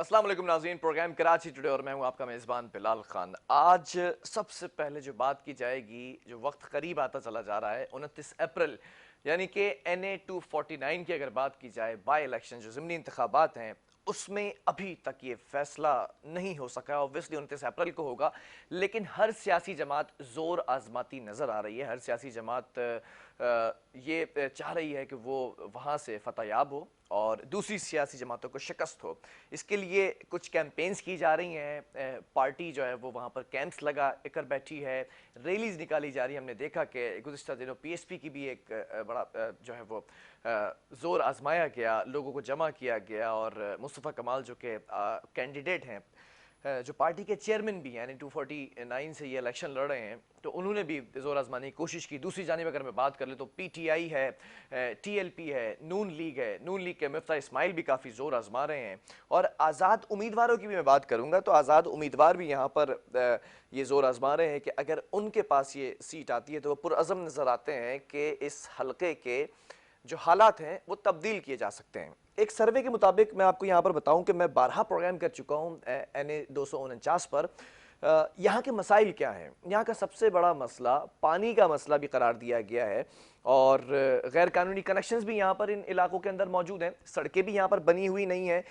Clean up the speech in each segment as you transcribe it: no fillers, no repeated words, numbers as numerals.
अस्सलाम वालेकुम नाज़रीन, प्रोग्राम कराची टुडे और मैं हूं आपका मेज़बान बिलाल खान। आज सबसे पहले जो बात की जाएगी, जो वक्त करीब आता चला जा रहा है, 29 अप्रैल यानी कि NA 249 की अगर बात की जाए, बाई इलेक्शन जो ज़िमनी इंतखाबात हैं, उसमें अभी तक ये फैसला नहीं हो सका। ऑब्वियसली 29 अप्रैल को होगा, लेकिन हर सियासी जमात ज़ोर आजमाती नज़र आ रही है। हर सियासी जमात ये चाह रही है कि वो वहाँ से फतहयाब हो और दूसरी सियासी जमातों को शिकस्त हो। इसके लिए कुछ कैंपेन्स की जा रही हैं, पार्टी जो है वो वहाँ पर कैंप्स लगा कर बैठी है, रैलीज़ निकाली जा रही है। हमने देखा कि गुज़िश्ता दिनों PSP की भी एक बड़ा जो है वो ज़ोर आजमाया गया, लोगों को जमा किया गया और मुस्तफ़ा कमाल जो कि कैंडिडेट हैं, जो पार्टी के चेयरमैन भी हैं, यानी 249 से ये इलेक्शन लड़ रहे हैं, तो उन्होंने भी जोर आजमाने की कोशिश की। दूसरी जानिब अगर मैं बात कर लें तो PTI है, TLP है, नून लीग है, नून लीग के मिफ्ता इस्माइल भी काफ़ी ज़ोर आजमा रहे हैं। और आज़ाद उम्मीदवारों की भी मैं बात करूँगा तो आज़ाद उम्मीदवार भी यहाँ पर ये ज़ोर आजमा रहे हैं कि अगर उनके पास ये सीट आती है तो वो पुरअज़म नज़र आते हैं कि इस हलके के जो हालात हैं वो तब्दील किए जा सकते हैं। एक सर्वे के मुताबिक मैं आपको यहाँ पर बताऊँ कि मैं 12 प्रोग्राम कर चुका हूँ NA 249 पर। यहाँ के मसाइल क्या हैं? यहाँ का सबसे बड़ा मसला पानी का मसला भी करार दिया गया है और गैर कानूनी कनेक्शंस भी यहाँ पर इन इलाकों के अंदर मौजूद हैं। सड़कें भी यहाँ पर बनी हुई नहीं है।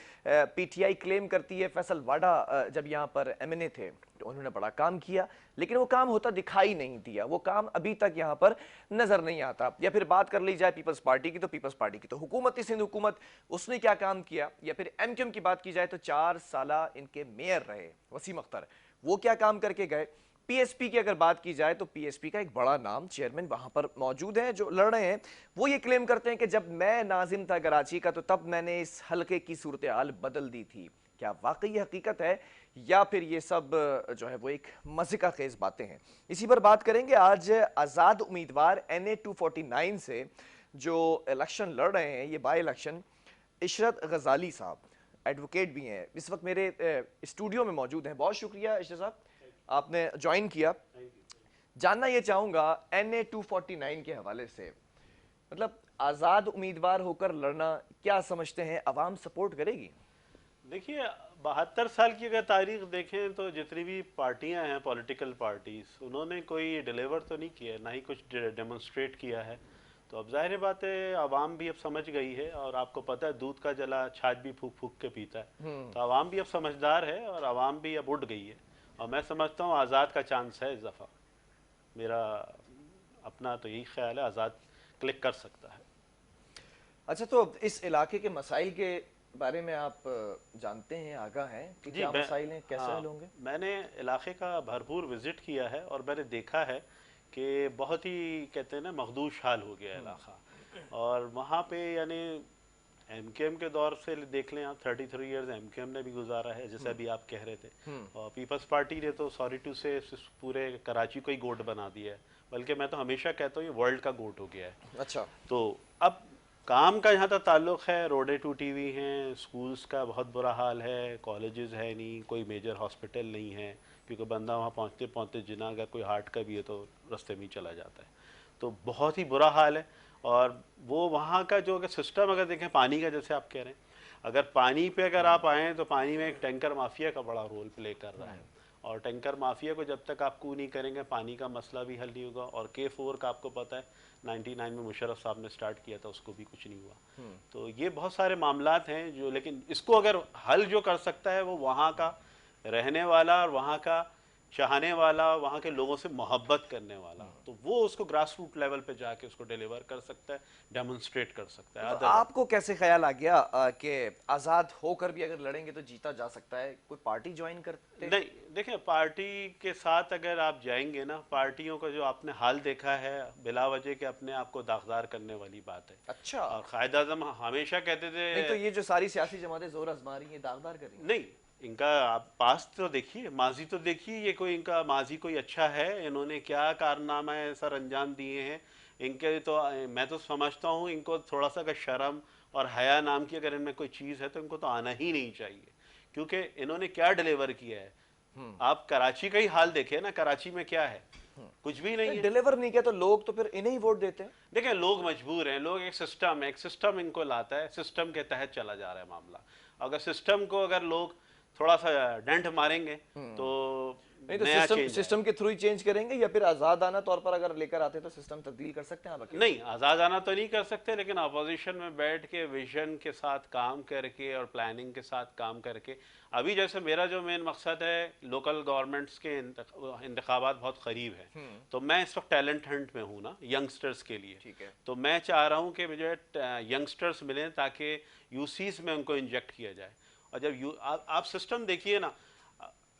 PTI क्लेम करती है फैसल वाडा जब यहाँ पर MNA थे तो उन्होंने बड़ा काम किया, लेकिन वो काम होता दिखाई नहीं दिया। वो काम अभी तक यहाँ पर नजर नहीं आता। या फिर बात कर ली जाए पीपल्स पार्टी की, तो पीपल्स पार्टी की तो हुकूमती सिंध हुकूमत, उसने क्या काम किया? या फिर MQM की बात की जाए तो 4 साल इनके मेयर रहे वसीम अख्तर, वो क्या काम करके गए? PSP की अगर बात की जाए तो PSP का एक बड़ा नाम चेयरमैन वहां पर मौजूद है जो लड़ रहे हैं। वो ये क्लेम करते हैं कि जब मैं नाजिम था कराची का तो तब मैंने इस हलके की सूरत हाल बदल दी थी। क्या वाकई ये हकीकत है या फिर ये सब जो है वो एक मजे का खेज बातें हैं? इसी पर बात करेंगे आज आज़ाद उम्मीदवार NA 249 से जो इलेक्शन लड़ रहे हैं, ये बाई इलेक्शन, इशरत गजाली साहब एडवोकेट भी हैं, इस वक्त मेरे स्टूडियो में मौजूद हैं। बहुत शुक्रिया इशरत साहब, आपने ज्वाइन किया। जानना ये चाहूँगा NA 249 के हवाले से, मतलब आज़ाद उम्मीदवार होकर लड़ना, क्या समझते हैं आवाम सपोर्ट करेगी? देखिए, 72 साल की अगर तारीख देखें तो जितनी भी पार्टियां हैं, पॉलिटिकल पार्टीज, उन्होंने कोई डिलीवर तो नहीं किया, ना ही कुछ डेमोन्स्ट्रेट किया है। तो अब जाहिर बात है आवाम भी अब समझ गई है, और आपको पता है दूध का जला छाछ भी फूक फूक के पीता है। तो आवाम भी अब समझदार है और आवाम भी अब उठ गई है। और मैं समझता हूँ आज़ाद का चांस है इस दफ़ा। मेरा अपना तो यही ख्याल है, आज़ाद क्लिक कर सकता है। अच्छा, तो इस इलाके के मसाइल के बारे में आप जानते हैं, आगाह हैं कि जी क्या मैं मसाइल हैं, कैसे हल हाँ, होंगे? मैंने इलाके का भरपूर विज़िट किया है और मैंने देखा है कि बहुत ही, कहते हैं ना, मखदूश हाल हो गया इलाका। और वहाँ पे यानी MKM के दौर से देख लें आप, 33 ईयर्स MKM ने भी गुजारा है, जैसे अभी आप कह रहे थे। और पीपल्स पार्टी ने तो सॉरी टू से पूरे कराची को ही गोट बना दिया है। बल्कि मैं तो हमेशा कहता हूँ ये वर्ल्ड का गोट हो गया है। अच्छा। तो अब काम का जहाँ तक ताल्लुक है, रोडें टूटी हुई हैं, स्कूल्स का बहुत बुरा हाल है, कॉलेजेस है नहीं, कोई मेजर हॉस्पिटल नहीं है, क्योंकि बंदा वहाँ पहुँचते पहुँचते जिना अगर कोई हार्ट का भी है तो रास्ते में ही चला जाता है। तो बहुत ही बुरा हाल है। और वो वहाँ का जो अगर सिस्टम अगर देखें पानी का, जैसे आप कह रहे हैं, अगर पानी पे अगर आप आएँ तो पानी में एक टैंकर माफिया का बड़ा रोल प्ले कर रहा है। और टैंकर माफिया को जब तक आप कू नहीं करेंगे, पानी का मसला भी हल नहीं होगा। और K4 का आपको पता है 99 में मुशर्रफ साहब ने स्टार्ट किया था, उसको भी कुछ नहीं हुआ। तो ये बहुत सारे मामलात हैं जो, लेकिन इसको अगर हल जो कर सकता है वो वहाँ का रहने वाला और वहाँ का चाहने वाला, वहाँ के लोगों से मोहब्बत करने वाला, तो वो उसको ग्रास रूट लेवल पे जाके उसको डिलीवर कर सकता है, डेमोन्स्ट्रेट कर सकता है। तो अदर आपको कैसे ख्याल आ गया कि आज़ाद होकर भी अगर लड़ेंगे तो जीता जा सकता है? कोई पार्टी ज्वाइन करते हैं? नहीं, देखिए, पार्टी के साथ अगर आप जाएंगे ना, पार्टियों का जो आपने हाल देखा है, बिला वजह के अपने आप को दागदार करने वाली बात है। अच्छा। और कायद आजम हमेशा कहते नहीं तो थे, ये जो सारी सियासी जमातें जोर आजमा रही हैं, दागदार कर रही हैं। नहीं, इनका आप पास्ट तो देखिए, माजी तो देखिए, ये कोई इनका माजी कोई अच्छा है? इन्होंने क्या कारनामा है सर अंजाम दिए हैं इनके? तो मैं तो समझता हूँ इनको थोड़ा सा अगर शर्म और हया नाम की अगर इनमें कोई चीज़ है तो इनको तो आना ही नहीं चाहिए, क्योंकि इन्होंने क्या डिलीवर किया है। आप कराची का ही हाल देखिए ना, कराची में क्या है? कुछ भी नहीं है। डिलीवर नहीं किया तो लोग तो फिर इन्हें ही वोट देते हैं। देखिए, लोग मजबूर हैं, लोग, एक सिस्टम है, एक सिस्टम इनको लाता है, सिस्टम के तहत चला जा रहा है मामला। अगर सिस्टम को अगर लोग थोड़ा सा डेंट मारेंगे तो नहीं तो नया सिस्टम चेंज सिस्टम के थ्रू ही चेंज करेंगे या फिर आजादाना तौर पर अगर लेकर आते हैं तो सिस्टम तब्दील कर सकते हैं आप अकेले? नहीं, आज़ाद आना तो नहीं कर सकते, लेकिन अपोजिशन में बैठ के विजन के साथ काम करके और प्लानिंग के साथ काम करके, अभी जैसे मेरा जो मेन मकसद है, लोकल गवर्नमेंट्स के इंतखाबात बहुत करीब है, तो मैं इस वक्त टैलेंट हंट में हूँ ना यंगस्टर्स के लिए। ठीक है। तो मैं चाह रहा हूँ कि मुझे यंगस्टर्स मिलें ताकि यूसीस में उनको इंजेक्ट किया जाए। और जब आप सिस्टम देखिए ना,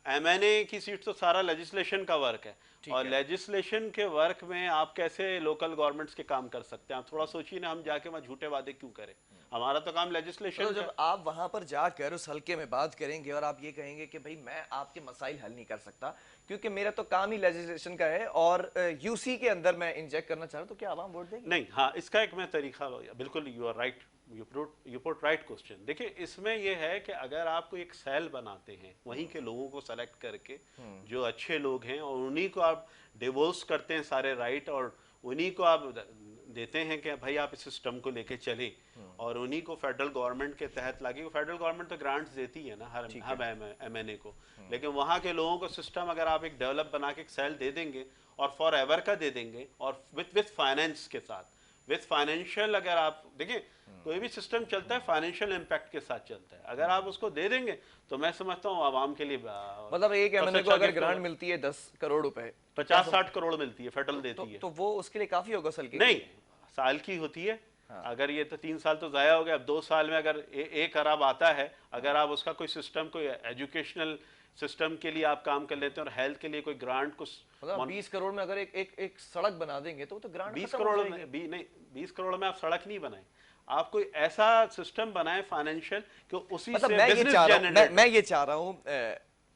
एमएनए की सीट तो सारा लेजिस्लेशन का वर्क है, और लेजिस्लेशन के वर्क में आप कैसे लोकल गवर्नमेंट्स के काम कर सकते हैं? आप थोड़ा सोचिए ना, हम जाके वहाँ झूठे वादे क्यों करें? हमारा तो काम लेजिस्लेशन तो जब आप वहां पर जाकर उस हल्के में बात करेंगे और आप ये कहेंगे कि भाई मैं आपके मसाइल हल नहीं कर सकता क्योंकि मेरा तो काम ही लेजिस्लेशन का है और यूसी के अंदर मैं इंजेक्ट करना चाह रहा हूं, तो क्या आवाम वोट देगी? नहीं, हाँ, इसका एक मैं तरीका, बिल्कुल you are right, you put right question. देखिए, इसमें ये है कि अगर आप कोई एक सेल बनाते हैं वहीं के लोगों को सेलेक्ट करके, जो अच्छे लोग हैं, और उन्हीं को आप डिवोर्स करते हैं सारे राइट, और उन्हीं को आप देते हैं कि भाई आप इस सिस्टम को लेके चले, और उन्हीं को फेडरल गवर्नमेंट के तहत लागे। फेडरल गवर्नमेंट तो ग्रांट्स देती है ना हर एमएनए को, लेकिन वहाँ के लोगों को सिस्टम अगर आप एक डेवलप बना के एक सेल दे देंगे और फॉर एवर का दे देंगे, और विथ फाइनेंस के साथ, विथ फाइनेंशियल, अगर आप देखिए कोई भी सिस्टम चलता है फाइनेंशियल इम्पैक्ट के साथ चलता है, अगर आप उसको दे देंगे तो मैं समझता हूँ आवाम के लिए मतलब एक एमएनए को अगर ग्रांट मिलती है 10 करोड़ रुपए, 50-60 करोड़ मिलती है, फेडरल देती है, तो वो उसके लिए काफी होगा साल की? नहीं, साल की होती है। अगर ये तो 3 साल तो जाया हो गया, अब 2 साल में अगर 1 अरब आता है, अगर आप उसका कोई सिस्टम, कोई एजुकेशनल सिस्टम के लिए आप काम कर लेते हैं और हेल्थ के लिए कोई ग्रांट, कुछ मतलब 20 करोड़ में अगर एक सड़क बना देंगे तो ग्रांट 20 करोड़ में नहीं, 20 करोड़ में आप सड़क नहीं बनाए, आप कोई ऐसा सिस्टम बनाए फाइनेंशियल कि उसी मतलब से बिजनेस जनरेट। मैं ये चाह रहा हूँ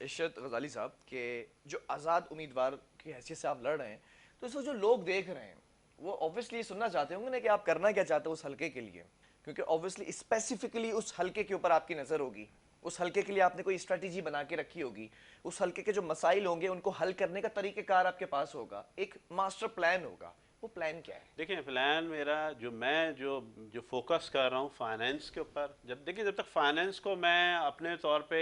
इशरत गजाली साहब कि जो आज़ाद उम्मीदवार की हैसियत से आप लड़ रहे हैं, तो इसको जो लोग देख रहे हैं वो ऑब्वियसली सुनना चाहते होंगे ना कि आप करना क्या चाहते हो उस हल्के के लिए, क्योंकि ऑब्वियसली स्पेसिफिकली उस हल्के के ऊपर आपकी नज़र होगी, उस हल्के के लिए आपने कोई स्ट्रेटेजी बना के रखी होगी, उस हल्के के जो मसाइल होंगे उनको हल करने का तरीक़ेकार आपके पास होगा, एक मास्टर प्लान होगा। वो प्लान क्या है? देखिए, प्लान मेरा जो फोकस कर रहा हूँ फाइनेंस के ऊपर, जब तक फाइनेंस को मैं अपने तौर पे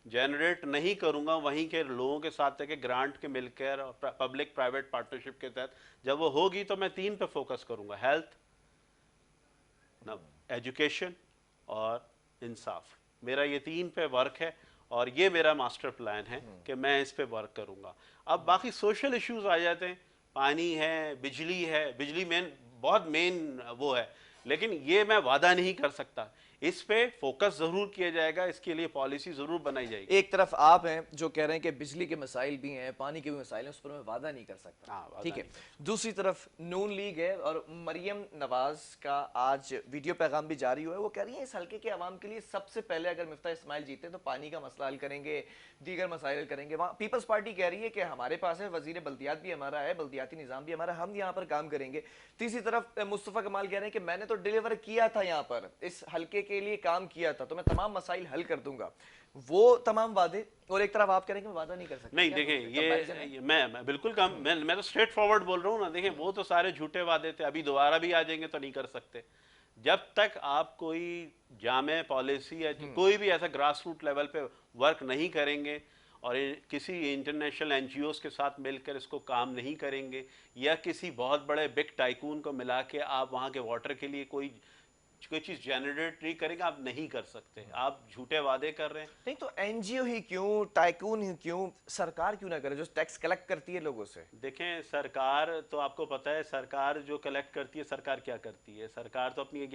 जनरेट नहीं करूँगा वहीं के लोगों के साथ के ग्रांट के मिलकर और पब्लिक प्राइवेट पार्टनरशिप के तहत जब वो होगी, तो मैं 3 पे फोकस करूँगा, हेल्थ, एजुकेशन और इंसाफ। मेरा ये 3 पे वर्क है और ये मेरा मास्टर प्लान है कि मैं इस पे वर्क करूँगा। अब बाकी सोशल इश्यूज आ जाते हैं, पानी है, बिजली बहुत मेन वो है, लेकिन ये मैं वादा नहीं कर सकता। इस पे फोकस जरूर किया जाएगा, इसके लिए पॉलिसी जरूर बनाई जाएगी। एक तरफ आप हैं जो कह रहे हैं कि बिजली के मसाइल भी हैं, पानी के भी मसाइल हैं, उस पर मैं वादा नहीं कर सकता, ठीक है। दूसरी तरफ नून लीग है और मरियम नवाज का आज वीडियो पैगाम भी जारी हुआ है, वो कह रही है इस हल्के के अवाम के लिए सबसे पहले अगर मिफ्ताह इस्माइल जीते तो पानी का मसला हल करेंगे, दीगर मसाइल हल करेंगे। वहाँ पीपल्स पार्टी कह रही है कि हमारे पास है, वजीर बल्दियात भी हमारा है, बल्दियाती निज़ाम भी हमारा, हम यहाँ पर काम करेंगे। तीसरी तरफ मुस्तफ़ा कमाल कह रहे हैं कि मैंने तो डिलीवर किया था, यहाँ पर इस हल्के के लिए काम किया था, तो मैं तमाम मसाइल हल कर दूंगा। वो तमाम वादे, और एक तरफ आप कह रहे हैं कि मैं वादा नहीं कर सकता। नहीं, देखिए, ये मैं बिल्कुल मैं तो स्ट्रेट फॉरवर्ड बोल रहा हूँ ना। देखिए, वो तो सारे झूठे वादे थे, अभी दोबारा भी आ जाएंगे तो नहीं कर सकते। जब तक आप कोई जामे पॉलिसी या कोई भी ऐसा ग्रास रूट लेवल पे वर्क नहीं करेंगे और किसी इंटरनेशनल एनजीओज के साथ मिलकर इसको काम नहीं करेंगे, या किसी बहुत बड़े बिग टाइकून को मिला के आप वहाँ के वाटर के लिए कोई चीज जनरेट नहीं करेंगे, आप नहीं कर सकते। आप झूठे वादे कर रहे हैं। नहीं तो एनजीओ ही क्यों, टाइकून ही क्यों, सरकार क्यों ना करे जो टैक्स कलेक्ट करती है लोगों से? देखें, सरकार तो आपको पता है, सरकार जो कलेक्ट करती है, सरकार क्या करती है? सरकार तो अपनी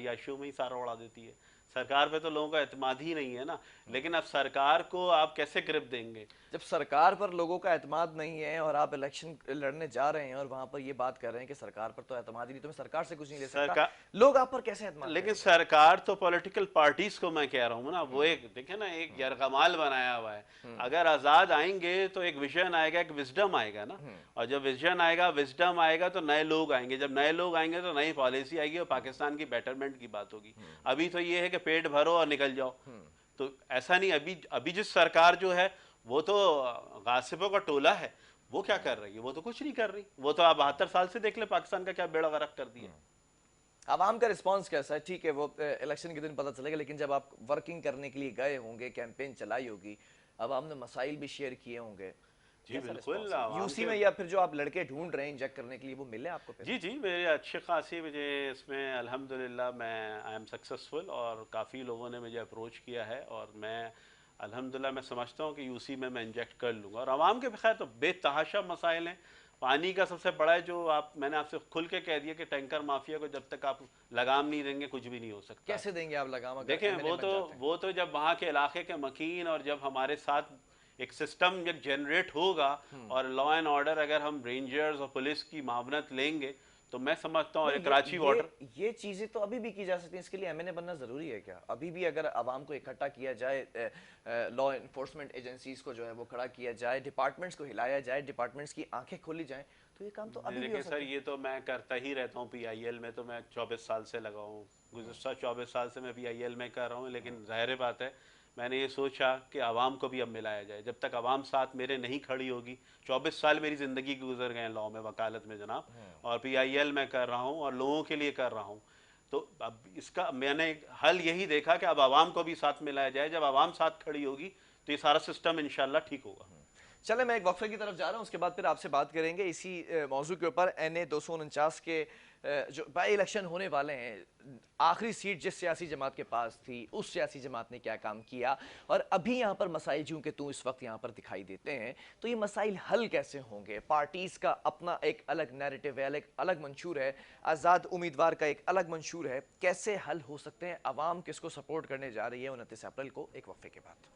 याशियों में ही सारा उड़ा देती है। सरकार पे तो लोगों का एतमाद ही नहीं है ना। लेकिन अब सरकार को आप कैसे ग्रिप देंगे? जब सरकार पर लोगों का एतमाद नहीं है और आप इलेक्शन लड़ने जा रहे हैं और वहां पर ये बात कर रहे हैं कि सरकार पर तो एतमाद ही नहीं, तो मैं सरकार से कुछ नहीं ले सकता, लोग आप पर कैसे एतमाद? लेकिन सरकार तो पॉलिटिकल पार्टीज को मैं कह रहा हूँ ना, वो एक देखे ना, एक यरगमाल बनाया हुआ है। अगर आजाद आएंगे तो एक विजन आएगा, एक विजडम आएगा ना, और जब विजन आएगा, विजडम आएगा तो नए लोग आएंगे, जब नए लोग आएंगे तो नई पॉलिसी आएगी और पाकिस्तान की बेटरमेंट की बात होगी। अभी तो ये है कि पेट भरो और निकल जाओ, तो ऐसा नहीं। अभी जिस सरकार जो है वो तो गासिबों का टोला है, वो क्या कर रही है? वो तो कुछ नहीं कर रही। वो तो आप 72 साल से देख ले पाकिस्तान का क्या बेड़ा गर्क कर दिया। आवाम का रिस्पांस कैसा है? ठीक है, वो इलेक्शन के दिन पता चलेगा, लेकिन जब आप वर्किंग करने के लिए गए होंगे, कैंपेन चलाई होगी, आवाम ने मसाइल भी शेयर किए होंगे, जी कैसा बिल्कुल, रिस्पांस है आवाम यूसी के में? या फिर जो आप लड़के ढूंढ रहे हैं इंजेक्ट करने के लिए, वो मिले आपको फिर? जी जी, मेरे अच्छी खासी मुझे इसमें अल्हम्दुलिल्लाह मैं आई एम सक्सेसफुल, और काफ़ी लोगों ने मुझे अप्रोच किया है, और मैं अल्हम्दुलिल्लाह मैं समझता हूँ कि यूसी में मैं इंजेक्ट कर लूँगा। और आवाम के खैर तो बेतहाशा मसाइल हैं। पानी का सबसे बड़ा है, जो आप मैंने आपसे खुल के कह दिया कि टैंकर माफिया को जब तक आप लगाम नहीं देंगे कुछ भी नहीं हो सकता। कैसे देंगे आप लगाम अगर देखें, एमएनए बन जाते हैं? वो तो जब वहाँ के इलाके के मकीन, और जब हमारे साथ एक सिस्टम जब जनरेट होगा, और लॉ एंड ऑर्डर अगर हम रेंजर्स और पुलिस की मावनत लेंगे, तो मैं समझता हूँ, और नहीं, ये कराची वाटर। ये चीजें तो अभी भी की जा सकती हैं। इसके लिए एमएनए बनना जरूरी है क्या? अभी भी अगर आवाम को इकट्ठा किया जाए, लॉ इन्फोर्समेंट एजेंसीज को जो है वो खड़ा किया जाए, डिपार्टमेंट्स को हिलाया जाए, डिपार्टमेंट्स की आंखें खोली जाएं, तो ये काम तो अभी भी हो देखिए सर, सकता है। ये तो मैं करता ही रहता हूँ। पीआईएल में तो मैं 24 साल से लगा हूँ, गुज़श्ता 24 साल से मैं पीआईएल में कर रहा हूँ। लेकिन जाहिर बात है, मैंने ये सोचा कि आवाम को भी अब मिलाया जाए। जब तक आवाम साथ मेरे नहीं खड़ी होगी, 24 साल मेरी ज़िंदगी के गुजर गए लॉ में, वकालत में जनाब, और पीआईएल में कर रहा हूँ और लोगों के लिए कर रहा हूँ। तो अब इसका मैंने हल यही देखा कि अब आवाम को भी साथ मिलाया जाए। जब आवाम साथ खड़ी होगी तो ये सारा सिस्टम इंशाल्लाह ठीक होगा। चले, मैं एक वक्फे की तरफ जा रहा हूँ, उसके बाद फिर आपसे बात करेंगे इसी मौजू के ऊपर। एनए 249 के जो बाई इलेक्शन होने वाले हैं, आखिरी सीट जिस सियासी जमात के पास थी, उस सियासी जमात ने क्या काम किया, और अभी यहाँ पर मसाइल चूँ कि तू इस वक्त यहाँ पर दिखाई देते हैं, तो ये मसाइल हल कैसे होंगे? पार्टीज़ का अपना एक अलग नैरेटिव है, एक अलग मंशूर है, आज़ाद उम्मीदवार का एक अलग मंशूर है, कैसे हल हो सकते हैं? आवाम किसको सपोर्ट करने जा रही है 29 अप्रैल को? एक वक्फे के बाद।